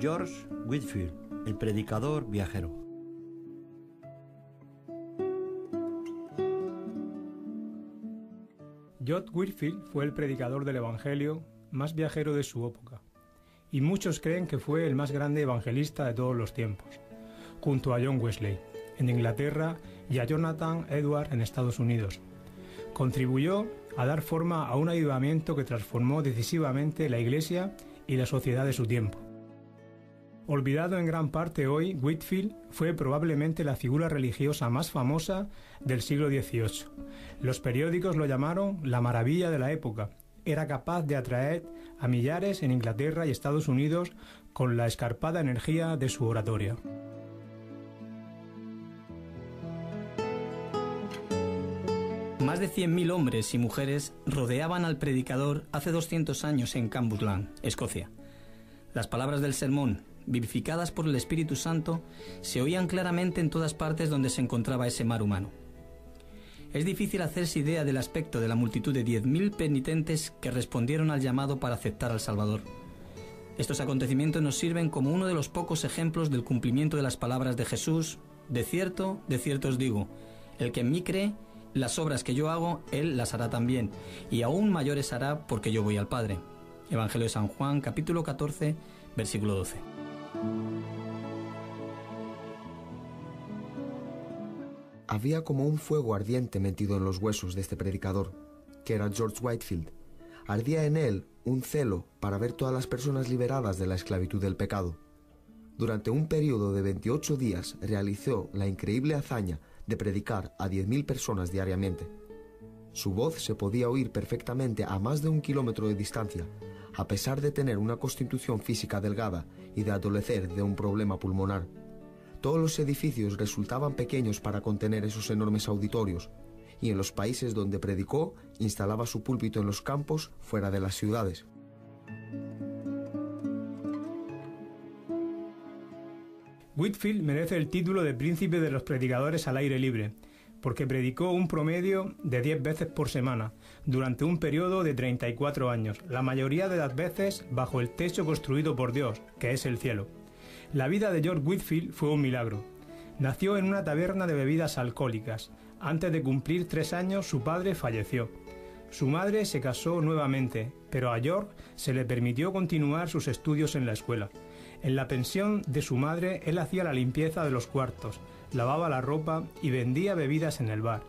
George Whitefield, el predicador viajero. George Whitefield fue el predicador del Evangelio más viajero de su época, y muchos creen que fue el más grande evangelista de todos los tiempos, junto a John Wesley en Inglaterra y a Jonathan Edwards en Estados Unidos. Contribuyó a dar forma a un avivamiento que transformó decisivamente la Iglesia y la sociedad de su tiempo. Olvidado en gran parte hoy, Whitefield fue probablemente la figura religiosa más famosa del siglo XVIII. Los periódicos lo llamaron la maravilla de la época. Era capaz de atraer a millares en Inglaterra y Estados Unidos con la escarpada energía de su oratoria. Más de 100.000 hombres y mujeres rodeaban al predicador hace 200 años en Cambuslang, Escocia. Las palabras del sermón, vivificadas por el Espíritu Santo, se oían claramente en todas partes donde se encontraba ese mar humano. Es difícil hacerse idea del aspecto de la multitud de 10.000 penitentes que respondieron al llamado para aceptar al Salvador. Estos acontecimientos nos sirven como uno de los pocos ejemplos del cumplimiento de las palabras de Jesús: de cierto os digo, el que en mí cree, las obras que yo hago, él las hará también, y aún mayores hará, porque yo voy al Padre. Evangelio de San Juan, capítulo 14, versículo 12. Había como un fuego ardiente metido en los huesos de este predicador, que era George Whitefield. Ardía en él un celo para ver todas las personas liberadas de la esclavitud del pecado. Durante un periodo de 28 días realizó la increíble hazaña de predicar a 10.000 personas diariamente. Su voz se podía oír perfectamente a más de 1 kilómetro de distancia, a pesar de tener una constitución física delgada y de adolecer de un problema pulmonar. Todos los edificios resultaban pequeños para contener esos enormes auditorios, y en los países donde predicó, instalaba su púlpito en los campos fuera de las ciudades. Whitefield merece el título de príncipe de los predicadores al aire libre, porque predicó un promedio de 10 veces por semana, durante un periodo de 34 años, la mayoría de las veces bajo el techo construido por Dios, que es el cielo. La vida de George Whitefield fue un milagro. Nació en una taberna de bebidas alcohólicas. Antes de cumplir 3 años, su padre falleció. Su madre se casó nuevamente, pero a George se le permitió continuar sus estudios en la escuela. En la pensión de su madre, él hacía la limpieza de los cuartos, lavaba la ropa y vendía bebidas en el bar.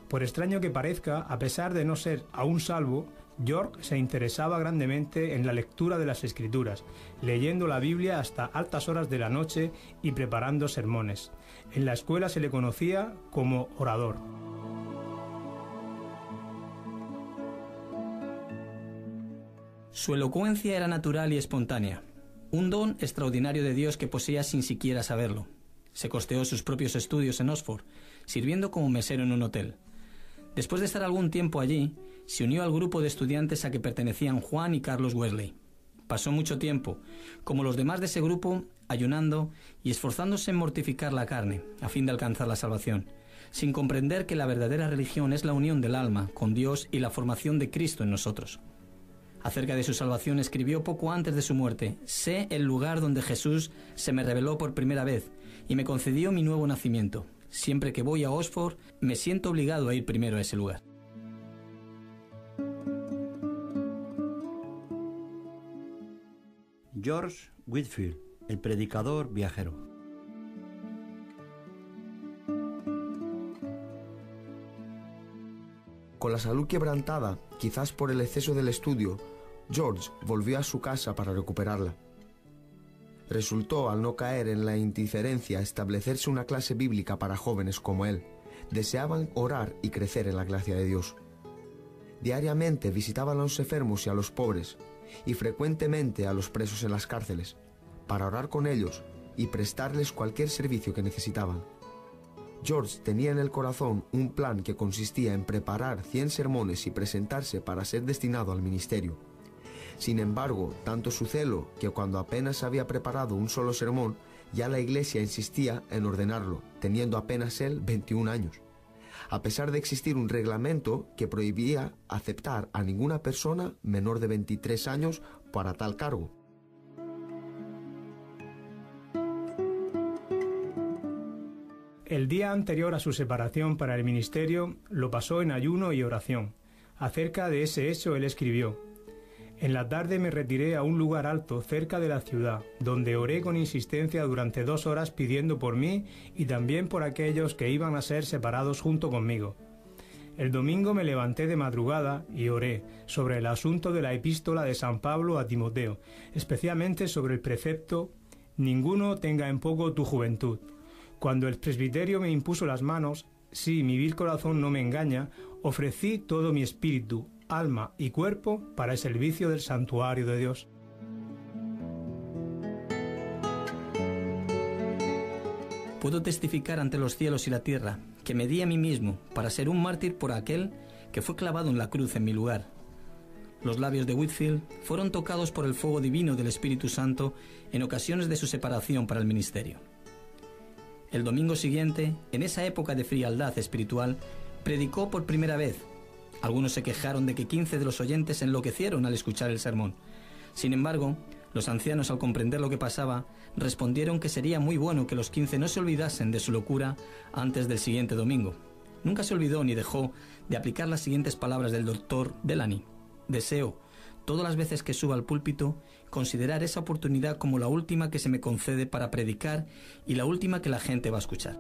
Por extraño que parezca, a pesar de no ser aún salvo, George se interesaba grandemente en la lectura de las Escrituras, leyendo la Biblia hasta altas horas de la noche y preparando sermones. En la escuela se le conocía como orador. Su elocuencia era natural y espontánea, un don extraordinario de Dios que poseía sin siquiera saberlo. Se costeó sus propios estudios en Oxford, sirviendo como mesero en un hotel. Después de estar algún tiempo allí, se unió al grupo de estudiantes a que pertenecían Juan y Carlos Wesley. Pasó mucho tiempo, como los demás de ese grupo, ayunando y esforzándose en mortificar la carne, a fin de alcanzar la salvación, sin comprender que la verdadera religión es la unión del alma con Dios y la formación de Cristo en nosotros. Acerca de su salvación escribió poco antes de su muerte: «Sé el lugar donde Jesús se me reveló por primera vez y me concedió mi nuevo nacimiento. Siempre que voy a Oxford, me siento obligado a ir primero a ese lugar». George Whitefield, el predicador viajero. Con la salud quebrantada, quizás por el exceso del estudio, George volvió a su casa para recuperarla. Resultó, al no caer en la indiferencia, establecerse una clase bíblica para jóvenes como él. Deseaban orar y crecer en la gracia de Dios. Diariamente visitaban a los enfermos y a los pobres, y frecuentemente a los presos en las cárceles, para orar con ellos y prestarles cualquier servicio que necesitaban. George tenía en el corazón un plan que consistía en preparar 100 sermones y presentarse para ser destinado al ministerio. Sin embargo, tanto su celo, que cuando apenas había preparado un solo sermón, ya la iglesia insistía en ordenarlo, teniendo apenas él 21 años. A pesar de existir un reglamento que prohibía aceptar a ninguna persona menor de 23 años para tal cargo. El día anterior a su separación para el ministerio lo pasó en ayuno y oración. Acerca de ese hecho él escribió: «En la tarde me retiré a un lugar alto cerca de la ciudad, donde oré con insistencia durante 2 horas pidiendo por mí y también por aquellos que iban a ser separados junto conmigo. El domingo me levanté de madrugada y oré sobre el asunto de la epístola de San Pablo a Timoteo, especialmente sobre el precepto: ninguno tenga en poco tu juventud. Cuando el presbiterio me impuso las manos, si mi vil corazón no me engaña, ofrecí todo mi espíritu, alma y cuerpo para el servicio del santuario de Dios». Puedo testificar ante los cielos y la tierra que me di a mí mismo para ser un mártir por aquel que fue clavado en la cruz en mi lugar. Los labios de Whitefield fueron tocados por el fuego divino del Espíritu Santo en ocasiones de su separación para el ministerio. El domingo siguiente, en esa época de frialdad espiritual, predicó por primera vez. Algunos se quejaron de que 15 de los oyentes enloquecieron al escuchar el sermón. Sin embargo, los ancianos, al comprender lo que pasaba, respondieron que sería muy bueno que los 15 no se olvidasen de su locura antes del siguiente domingo. Nunca se olvidó ni dejó de aplicar las siguientes palabras del doctor Delany: «Deseo, todas las veces que suba al púlpito, considerar esa oportunidad como la última que se me concede para predicar y la última que la gente va a escuchar».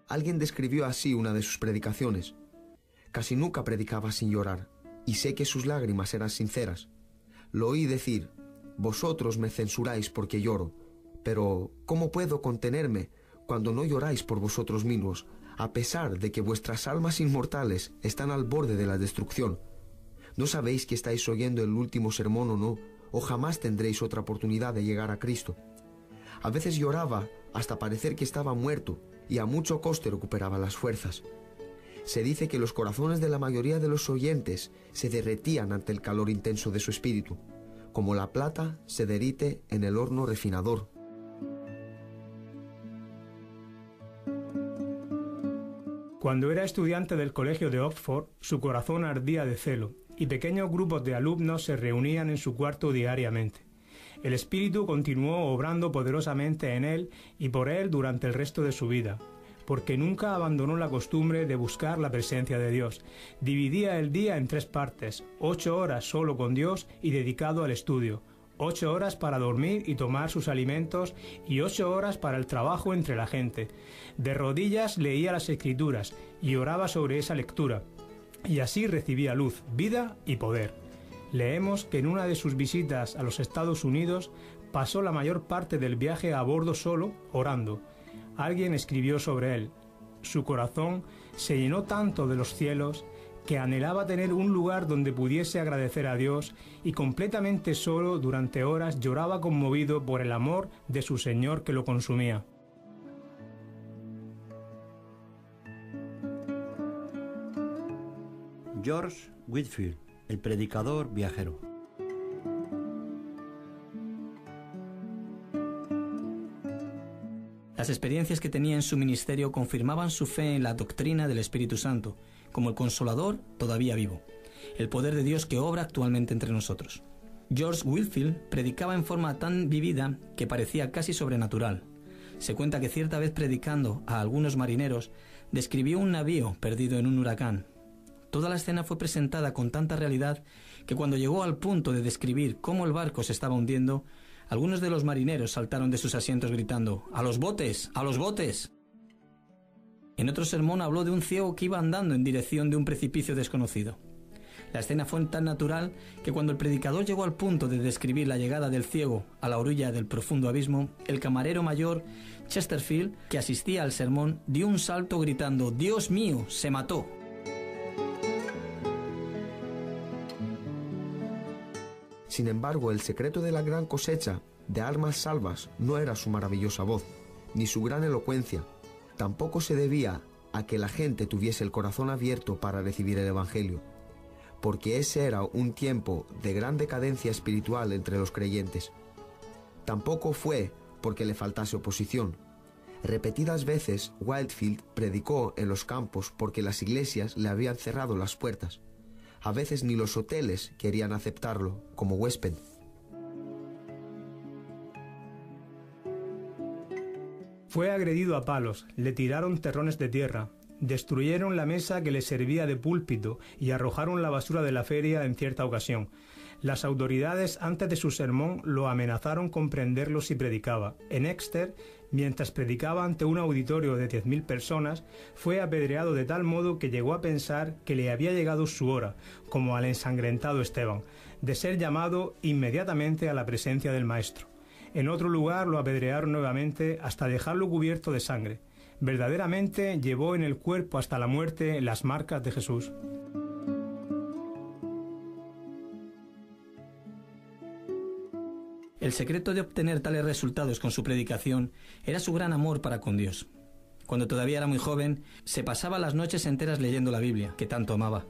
Alguien describió así una de sus predicaciones: «Casi nunca predicaba sin llorar, y sé que sus lágrimas eran sinceras. Lo oí decir: vosotros me censuráis porque lloro, pero ¿cómo puedo contenerme cuando no lloráis por vosotros mismos, a pesar de que vuestras almas inmortales están al borde de la destrucción? ¿No sabéis que estáis oyendo el último sermón o no, o jamás tendréis otra oportunidad de llegar a Cristo? A veces lloraba hasta parecer que estaba muerto, y a mucho coste recuperaba las fuerzas. Se dice que los corazones de la mayoría de los oyentes se derretían ante el calor intenso de su espíritu, como la plata se derrite en el horno refinador». Cuando era estudiante del colegio de Oxford, su corazón ardía de celo, y pequeños grupos de alumnos se reunían en su cuarto diariamente. El Espíritu continuó obrando poderosamente en él y por él durante el resto de su vida, porque nunca abandonó la costumbre de buscar la presencia de Dios. Dividía el día en 3 partes, 8 horas solo con Dios y dedicado al estudio, 8 horas para dormir y tomar sus alimentos y 8 horas para el trabajo entre la gente. De rodillas leía las Escrituras y oraba sobre esa lectura, y así recibía luz, vida y poder. Leemos que en una de sus visitas a los Estados Unidos pasó la mayor parte del viaje a bordo solo, orando. Alguien escribió sobre él: «Su corazón se llenó tanto de los cielos que anhelaba tener un lugar donde pudiese agradecer a Dios, y completamente solo durante horas lloraba conmovido por el amor de su Señor que lo consumía». George Whitefield, el predicador viajero. Las experiencias que tenía en su ministerio confirmaban su fe en la doctrina del Espíritu Santo, como el Consolador todavía vivo, el poder de Dios que obra actualmente entre nosotros. George Whitefield predicaba en forma tan vivida que parecía casi sobrenatural. Se cuenta que cierta vez, predicando a algunos marineros, describió un navío perdido en un huracán. Toda la escena fue presentada con tanta realidad que cuando llegó al punto de describir cómo el barco se estaba hundiendo, algunos de los marineros saltaron de sus asientos gritando: ¡A los botes! ¡A los botes! En otro sermón habló de un ciego que iba andando en dirección de un precipicio desconocido. La escena fue tan natural que cuando el predicador llegó al punto de describir la llegada del ciego a la orilla del profundo abismo, el camarero mayor Chesterfield, que asistía al sermón, dio un salto gritando: «¡Dios mío! ¡Se mató!». Sin embargo, el secreto de la gran cosecha de almas salvas no era su maravillosa voz, ni su gran elocuencia. Tampoco se debía a que la gente tuviese el corazón abierto para recibir el Evangelio, porque ese era un tiempo de gran decadencia espiritual entre los creyentes. Tampoco fue porque le faltase oposición. Repetidas veces Whitefield predicó en los campos porque las iglesias le habían cerrado las puertas. A veces ni los hoteles querían aceptarlo como huésped. Fue agredido a palos, le tiraron terrones de tierra, destruyeron la mesa que le servía de púlpito y arrojaron la basura de la feria en cierta ocasión. Las autoridades antes de su sermón lo amenazaron con prenderlo si predicaba. En Exeter, mientras predicaba ante un auditorio de 10.000 personas, fue apedreado de tal modo que llegó a pensar que le había llegado su hora, como al ensangrentado Esteban, de ser llamado inmediatamente a la presencia del Maestro. En otro lugar lo apedrearon nuevamente hasta dejarlo cubierto de sangre. Verdaderamente llevó en el cuerpo hasta la muerte las marcas de Jesús. El secreto de obtener tales resultados con su predicación era su gran amor para con Dios. Cuando todavía era muy joven, se pasaba las noches enteras leyendo la Biblia, que tanto amaba.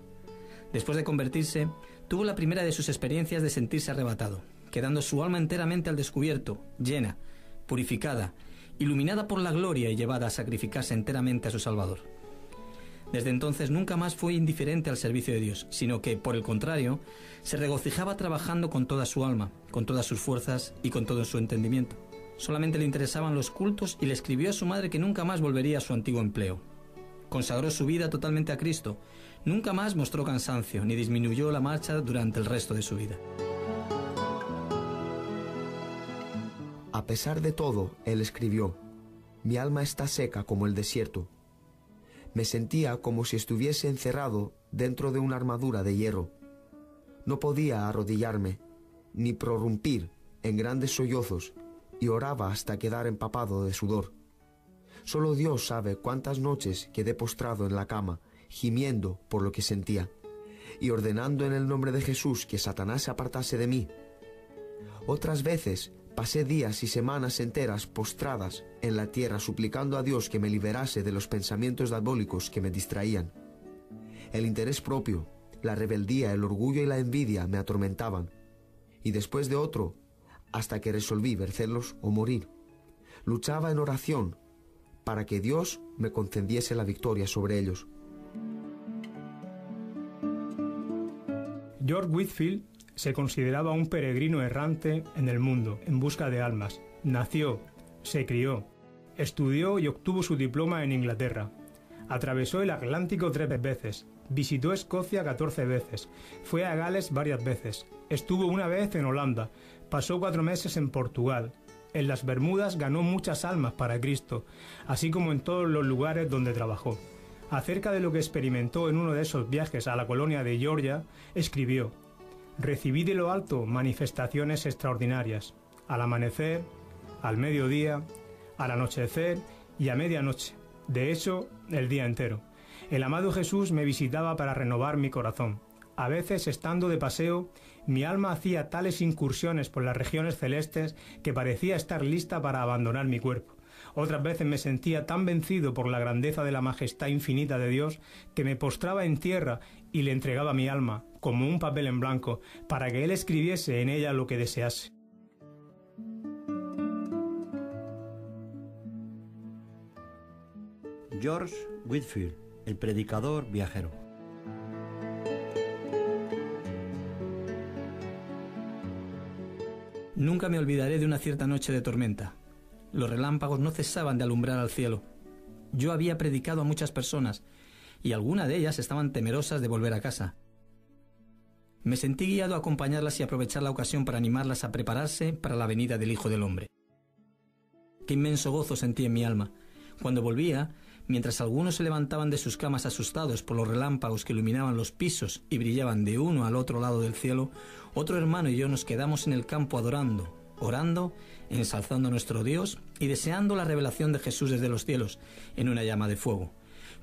Después de convertirse, tuvo la primera de sus experiencias de sentirse arrebatado, quedando su alma enteramente al descubierto, llena, purificada, iluminada por la gloria y llevada a sacrificarse enteramente a su Salvador. Desde entonces nunca más fue indiferente al servicio de Dios, sino que, por el contrario, se regocijaba trabajando con toda su alma, con todas sus fuerzas y con todo su entendimiento. Solamente le interesaban los cultos y le escribió a su madre que nunca más volvería a su antiguo empleo. Consagró su vida totalmente a Cristo, nunca más mostró cansancio ni disminuyó la marcha durante el resto de su vida. A pesar de todo, él escribió: «Mi alma está seca como el desierto». Me sentía como si estuviese encerrado dentro de una armadura de hierro. No podía arrodillarme, ni prorrumpir en grandes sollozos, y oraba hasta quedar empapado de sudor. Solo Dios sabe cuántas noches quedé postrado en la cama, gimiendo por lo que sentía, y ordenando en el nombre de Jesús que Satanás se apartase de mí. Otras veces pasé días y semanas enteras postradas en la tierra suplicando a Dios que me liberase de los pensamientos diabólicos que me distraían. El interés propio, la rebeldía, el orgullo y la envidia me atormentaban, y después de otro, hasta que resolví vencerlos o morir. Luchaba en oración para que Dios me concediese la victoria sobre ellos. George Whitefield se consideraba un peregrino errante en el mundo, en busca de almas. Nació, se crió, estudió y obtuvo su diploma en Inglaterra. Atravesó el Atlántico 3 veces, visitó Escocia 14 veces, fue a Gales varias veces, estuvo una vez en Holanda, pasó 4 meses en Portugal. En las Bermudas ganó muchas almas para Cristo, así como en todos los lugares donde trabajó. Acerca de lo que experimentó en uno de esos viajes a la colonia de Georgia, escribió: «Recibí de lo alto manifestaciones extraordinarias, al amanecer, al mediodía, al anochecer y a medianoche, de hecho, el día entero. El amado Jesús me visitaba para renovar mi corazón. A veces, estando de paseo, mi alma hacía tales incursiones por las regiones celestes que parecía estar lista para abandonar mi cuerpo. Otras veces me sentía tan vencido por la grandeza de la majestad infinita de Dios que me postraba en tierra y le entregaba mi alma, como un papel en blanco, para que Él escribiese en ella lo que desease». George Whitefield, el predicador viajero. Nunca me olvidaré de una cierta noche de tormenta. Los relámpagos no cesaban de alumbrar al cielo. Yo había predicado a muchas personas, y algunas de ellas estaban temerosas de volver a casa. Me sentí guiado a acompañarlas y aprovechar la ocasión para animarlas a prepararse para la venida del Hijo del Hombre. Qué inmenso gozo sentí en mi alma. Cuando volvía, mientras algunos se levantaban de sus camas asustados por los relámpagos que iluminaban los pisos y brillaban de uno al otro lado del cielo, otro hermano y yo nos quedamos en el campo adorando, orando, ensalzando a nuestro Dios y deseando la revelación de Jesús desde los cielos, en una llama de fuego.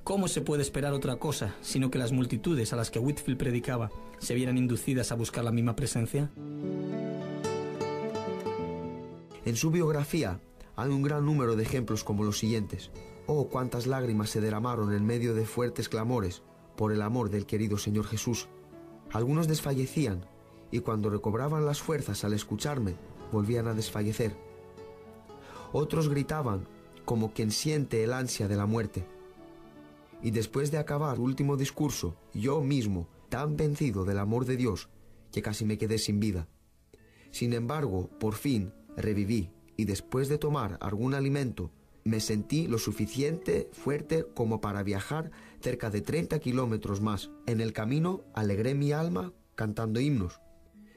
¿Cómo se puede esperar otra cosa, sino que las multitudes a las que Whitefield predicaba se vieran inducidas a buscar la misma presencia? En su biografía hay un gran número de ejemplos como los siguientes. Oh, cuántas lágrimas se derramaron en medio de fuertes clamores por el amor del querido Señor Jesús. Algunos desfallecían, y cuando recobraban las fuerzas al escucharme, volvían a desfallecer. Otros gritaban como quien siente el ansia de la muerte. Y después de acabar el último discurso, yo mismo, tan vencido del amor de Dios, que casi me quedé sin vida. Sin embargo, por fin, reviví, y después de tomar algún alimento, me sentí lo suficiente fuerte como para viajar cerca de 30 kilómetros más. En el camino alegré mi alma cantando himnos.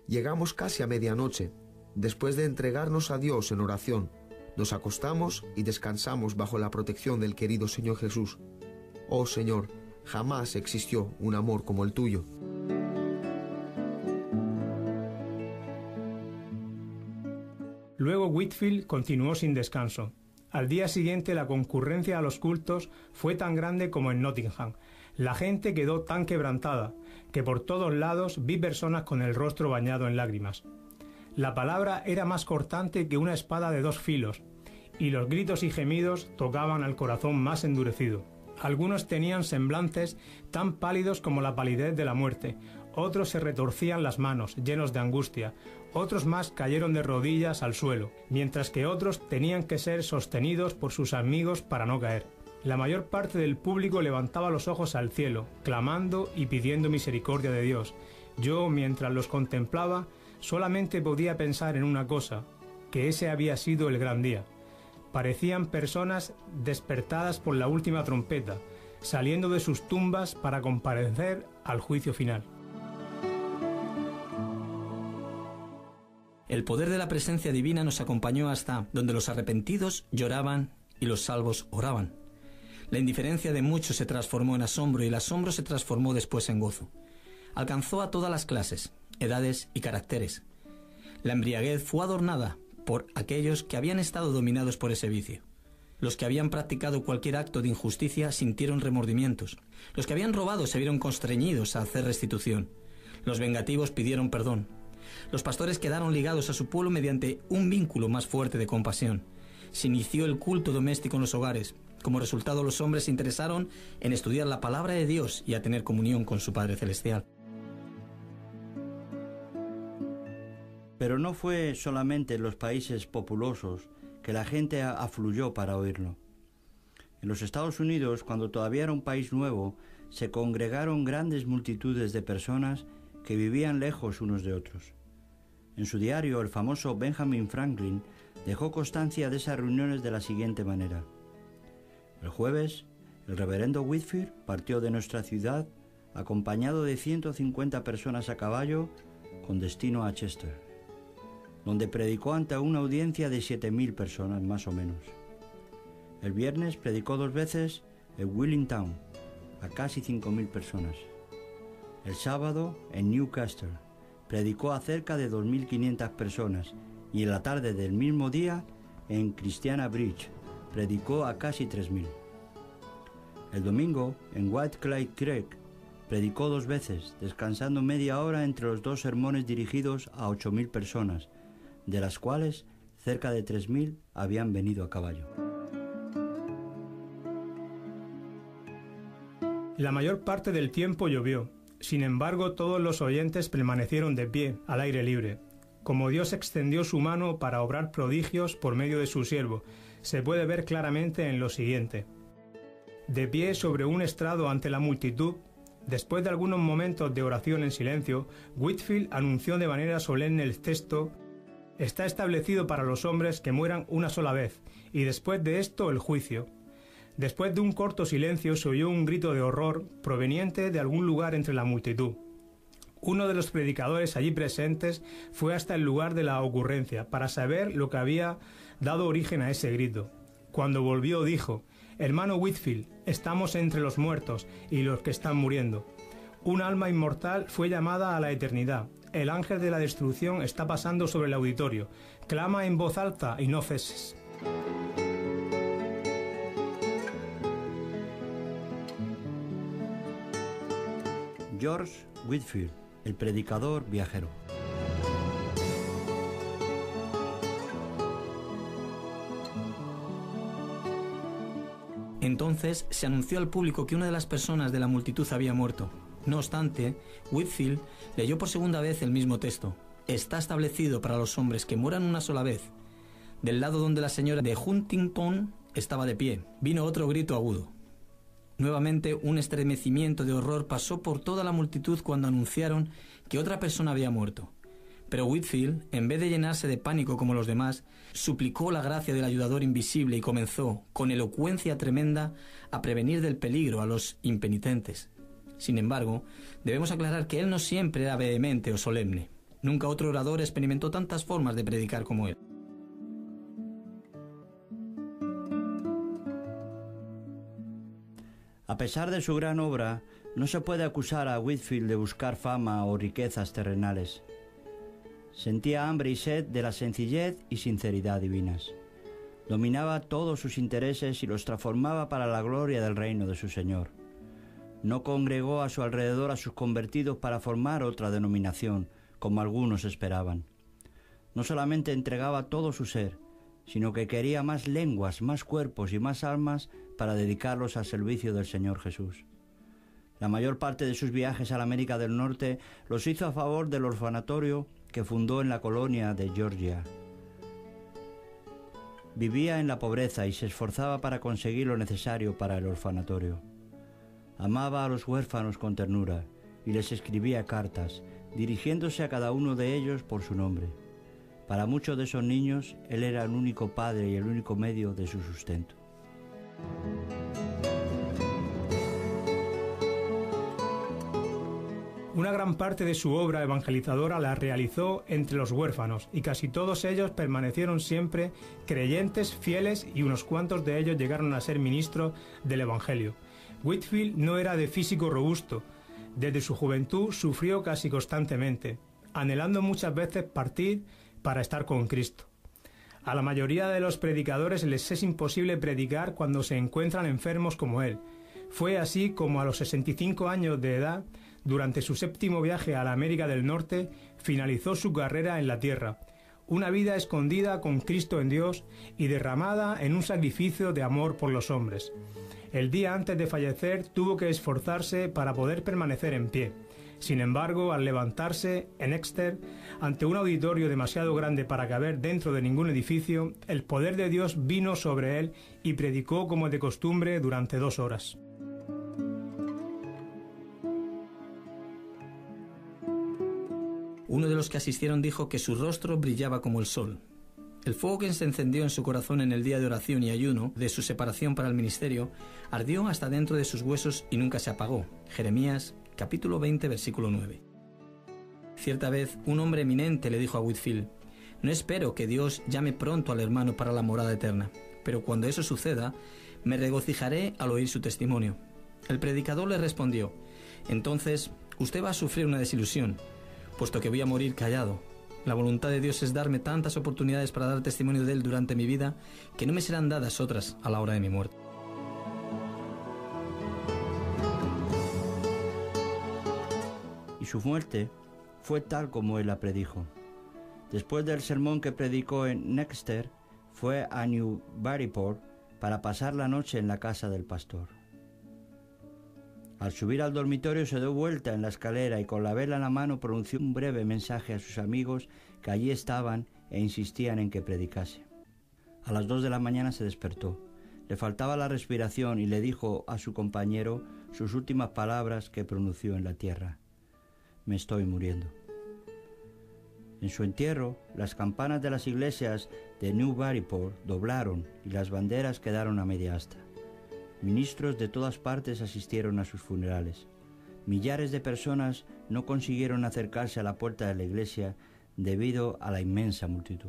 Llegamos casi a medianoche. Después de entregarnos a Dios en oración, nos acostamos y descansamos bajo la protección del querido Señor Jesús. Oh Señor, jamás existió un amor como el tuyo. Luego Whitefield continuó sin descanso. Al día siguiente la concurrencia a los cultos fue tan grande como en Nottingham. La gente quedó tan quebrantada que por todos lados vi personas con el rostro bañado en lágrimas. La palabra era más cortante que una espada de 2 filos, y los gritos y gemidos tocaban al corazón más endurecido. Algunos tenían semblantes tan pálidos como la palidez de la muerte, otros se retorcían las manos, llenos de angustia, otros más cayeron de rodillas al suelo, mientras que otros tenían que ser sostenidos por sus amigos para no caer. La mayor parte del público levantaba los ojos al cielo, clamando y pidiendo misericordia de Dios. Yo, mientras los contemplaba, solamente podía pensar en una cosa, que ese había sido el gran día. Parecían personas despertadas por la última trompeta, saliendo de sus tumbas para comparecer al juicio final. El poder de la presencia divina nos acompañó hasta donde los arrepentidos lloraban y los salvos oraban. La indiferencia de muchos se transformó en asombro y el asombro se transformó después en gozo. Alcanzó a todas las clases, edades y caracteres. La embriaguez fue adornada por aquellos que habían estado dominados por ese vicio. Los que habían practicado cualquier acto de injusticia sintieron remordimientos. Los que habían robado se vieron constreñidos a hacer restitución. Los vengativos pidieron perdón. Los pastores quedaron ligados a su pueblo mediante un vínculo más fuerte de compasión. Se inició el culto doméstico en los hogares. Como resultado, los hombres se interesaron en estudiar la palabra de Dios y a tener comunión con su Padre Celestial. Pero no fue solamente en los países populosos que la gente afluyó para oírlo. En los Estados Unidos, cuando todavía era un país nuevo, se congregaron grandes multitudes de personas que vivían lejos unos de otros. En su diario, el famoso Benjamin Franklin dejó constancia de esas reuniones de la siguiente manera. El jueves, el reverendo Whitefield partió de nuestra ciudad acompañado de 150 personas a caballo con destino a Chester, donde predicó ante una audiencia de 7.000 personas más o menos. El viernes predicó 2 veces en Willingham a casi 5.000 personas. El sábado en Newcastle predicó a cerca de 2.500 personas y en la tarde del mismo día en Christiana Bridge predicó a casi 3.000. El domingo en Whitecliffe Creek predicó 2 veces, descansando media hora entre los 2 sermones dirigidos a 8.000 personas, de las cuales cerca de 3.000 habían venido a caballo. La mayor parte del tiempo llovió. Sin embargo, todos los oyentes permanecieron de pie, al aire libre. Como Dios extendió su mano para obrar prodigios por medio de su siervo, se puede ver claramente en lo siguiente. De pie sobre un estrado ante la multitud, después de algunos momentos de oración en silencio, Whitefield anunció de manera solemne el texto: «Está establecido para los hombres que mueran una sola vez, y después de esto el juicio». Después de un corto silencio se oyó un grito de horror proveniente de algún lugar entre la multitud. Uno de los predicadores allí presentes fue hasta el lugar de la ocurrencia para saber lo que había dado origen a ese grito. Cuando volvió dijo: «Hermano Whitefield, estamos entre los muertos y los que están muriendo. Un alma inmortal fue llamada a la eternidad. El ángel de la destrucción está pasando sobre el auditorio. Clama en voz alta y no ceses». George Whitefield, el predicador viajero. Entonces se anunció al público que una de las personas de la multitud había muerto. No obstante, Whitefield leyó por segunda vez el mismo texto. Está establecido para los hombres que mueran una sola vez. Del lado donde la señora de Huntington estaba de pie, vino otro grito agudo. Nuevamente un estremecimiento de horror pasó por toda la multitud cuando anunciaron que otra persona había muerto. Pero Whitefield, en vez de llenarse de pánico como los demás, suplicó la gracia del ayudador invisible y comenzó, con elocuencia tremenda, a prevenir del peligro a los impenitentes. Sin embargo, debemos aclarar que él no siempre era vehemente o solemne. Nunca otro orador experimentó tantas formas de predicar como él. A pesar de su gran obra, no se puede acusar a Whitefield de buscar fama o riquezas terrenales. Sentía hambre y sed de la sencillez y sinceridad divinas. Dominaba todos sus intereses y los transformaba para la gloria del reino de su Señor. No congregó a su alrededor a sus convertidos para formar otra denominación, como algunos esperaban. No solamente entregaba todo su ser, sino que quería más lenguas, más cuerpos y más almas para dedicarlos al servicio del Señor Jesús. La mayor parte de sus viajes a la América del Norte los hizo a favor del orfanatorio que fundó en la colonia de Georgia. Vivía en la pobreza y se esforzaba para conseguir lo necesario para el orfanatorio. Amaba a los huérfanos con ternura y les escribía cartas, dirigiéndose a cada uno de ellos por su nombre. Para muchos de esos niños, él era el único padre y el único medio de su sustento. Una gran parte de su obra evangelizadora la realizó entre los huérfanos y casi todos ellos permanecieron siempre creyentes, fieles y unos cuantos de ellos llegaron a ser ministros del Evangelio. Whitefield no era de físico robusto. Desde su juventud sufrió casi constantemente, anhelando muchas veces partir para estar con Cristo. A la mayoría de los predicadores les es imposible predicar cuando se encuentran enfermos como él. Fue así como a los 65 años de edad, durante su 7º viaje a la América del Norte, finalizó su carrera en la tierra, una vida escondida con Cristo en Dios y derramada en un sacrificio de amor por los hombres. El día antes de fallecer tuvo que esforzarse para poder permanecer en pie. Sin embargo, al levantarse en Exeter, ante un auditorio demasiado grande para caber dentro de ningún edificio, el poder de Dios vino sobre él y predicó como de costumbre durante 2 horas. Uno de los que asistieron dijo que su rostro brillaba como el sol. El fuego que se encendió en su corazón en el día de oración y ayuno de su separación para el ministerio ardió hasta dentro de sus huesos y nunca se apagó. Jeremías, capítulo 20, versículo 9. Cierta vez, un hombre eminente le dijo a Whitefield: «No espero que Dios llame pronto al hermano para la morada eterna, pero cuando eso suceda, me regocijaré al oír su testimonio». El predicador le respondió: «Entonces, usted va a sufrir una desilusión, puesto que voy a morir callado. La voluntad de Dios es darme tantas oportunidades para dar testimonio de Él durante mi vida, que no me serán dadas otras a la hora de mi muerte». Y su muerte fue tal como él la predijo. Después del sermón que predicó en Exeter, fue a Newburyport para pasar la noche en la casa del pastor. Al subir al dormitorio se dio vuelta en la escalera y con la vela en la mano pronunció un breve mensaje a sus amigos que allí estaban e insistían en que predicase. A las 2 de la mañana se despertó. Le faltaba la respiración y le dijo a su compañero sus últimas palabras que pronunció en la tierra: «Me estoy muriendo». En su entierro, las campanas de las iglesias de Newburyport doblaron y las banderas quedaron a media asta. Ministros de todas partes asistieron a sus funerales. Millares de personas no consiguieron acercarse a la puerta de la iglesia debido a la inmensa multitud.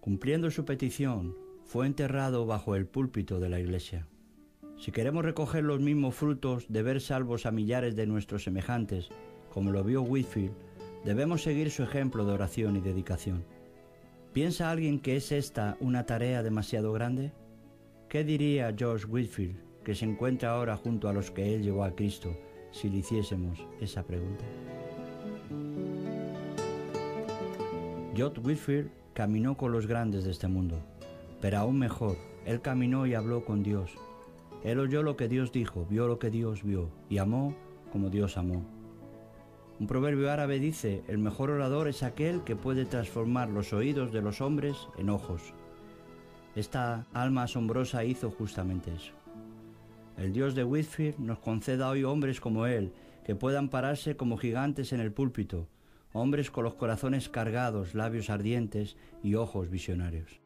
Cumpliendo su petición, fue enterrado bajo el púlpito de la iglesia. Si queremos recoger los mismos frutos de ver salvos a millares de nuestros semejantes, como lo vio Whitefield, debemos seguir su ejemplo de oración y dedicación. ¿Piensa alguien que es esta una tarea demasiado grande? ¿Qué diría George Whitefield, que se encuentra ahora junto a los que él llevó a Cristo, si le hiciésemos esa pregunta? George Whitefield caminó con los grandes de este mundo, pero aún mejor, él caminó y habló con Dios. Él oyó lo que Dios dijo, vio lo que Dios vio y amó como Dios amó. Un proverbio árabe dice: el mejor orador es aquel que puede transformar los oídos de los hombres en ojos. Esta alma asombrosa hizo justamente eso. El Dios de Whitefield nos conceda hoy hombres como él, que puedan pararse como gigantes en el púlpito, hombres con los corazones cargados, labios ardientes y ojos visionarios.